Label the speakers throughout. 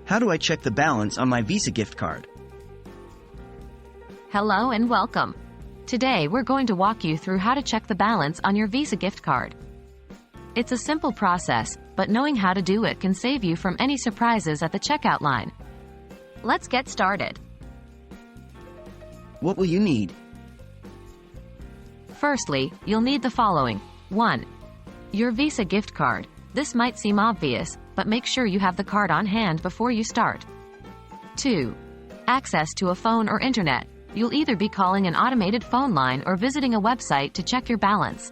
Speaker 1: How do I check the balance on my Visa gift card?
Speaker 2: Hello and welcome. Today we're going to walk you through how to check the balance on your Visa gift card. It's a simple process, but knowing how to do it can save you from any surprises at the checkout line. Let's get started.
Speaker 1: What will you need?
Speaker 2: Firstly, you'll need the following. 1. Your Visa gift card. This might seem obvious, but make sure you have the card on hand before you start. 2. Access to a phone or internet. You'll either be calling an automated phone line or visiting a website to check your balance.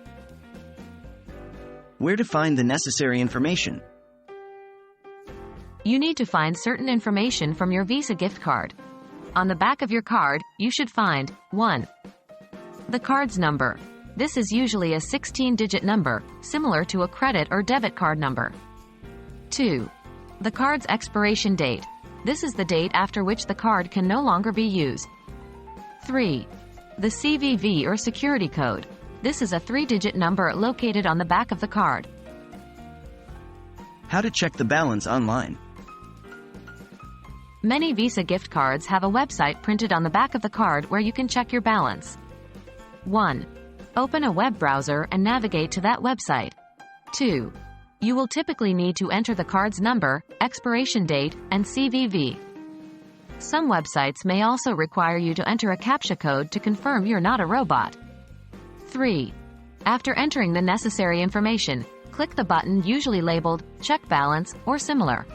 Speaker 1: Where to find the necessary information?
Speaker 2: You need to find certain information from your Visa gift card. On the back of your card, you should find 1. The card's number. This is usually a 16-digit number, similar to a credit or debit card number. 2. The card's expiration date. This is the date after which the card can no longer be used. 3. The CVV or security code. This is a 3-digit number located on the back of the card.
Speaker 1: How to check the balance online?
Speaker 2: Many Visa gift cards have a website printed on the back of the card where you can check your balance. 1. Open a web browser and navigate to that website. 2. You will typically need to enter the card's number, expiration date, and CVV. Some websites may also require you to enter a CAPTCHA code to confirm you're not a robot. 3. After entering the necessary information, click the button usually labeled Check Balance or similar.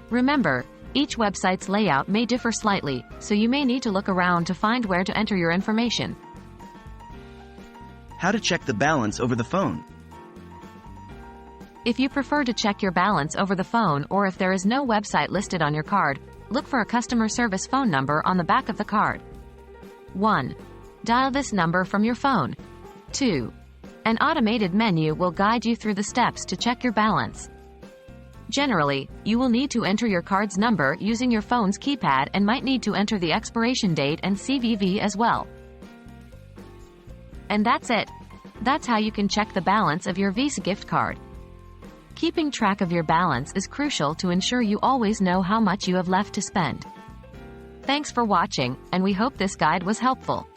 Speaker 2: Remember, each website's layout may differ slightly, so you may need to look around to find where to enter your information.
Speaker 1: How to check the balance over the phone?
Speaker 2: If you prefer to check your balance over the phone or if there is no website listed on your card, look for a customer service phone number on the back of the card. 1. Dial this number from your phone. 2. An automated menu will guide you through the steps to check your balance. Generally, you will need to enter your card's number using your phone's keypad and might need to enter the expiration date and CVV as well. And that's it. That's how you can check the balance of your Visa gift card. Keeping track of your balance is crucial to ensure you always know how much you have left to spend. Thanks for watching, and we hope this guide was helpful.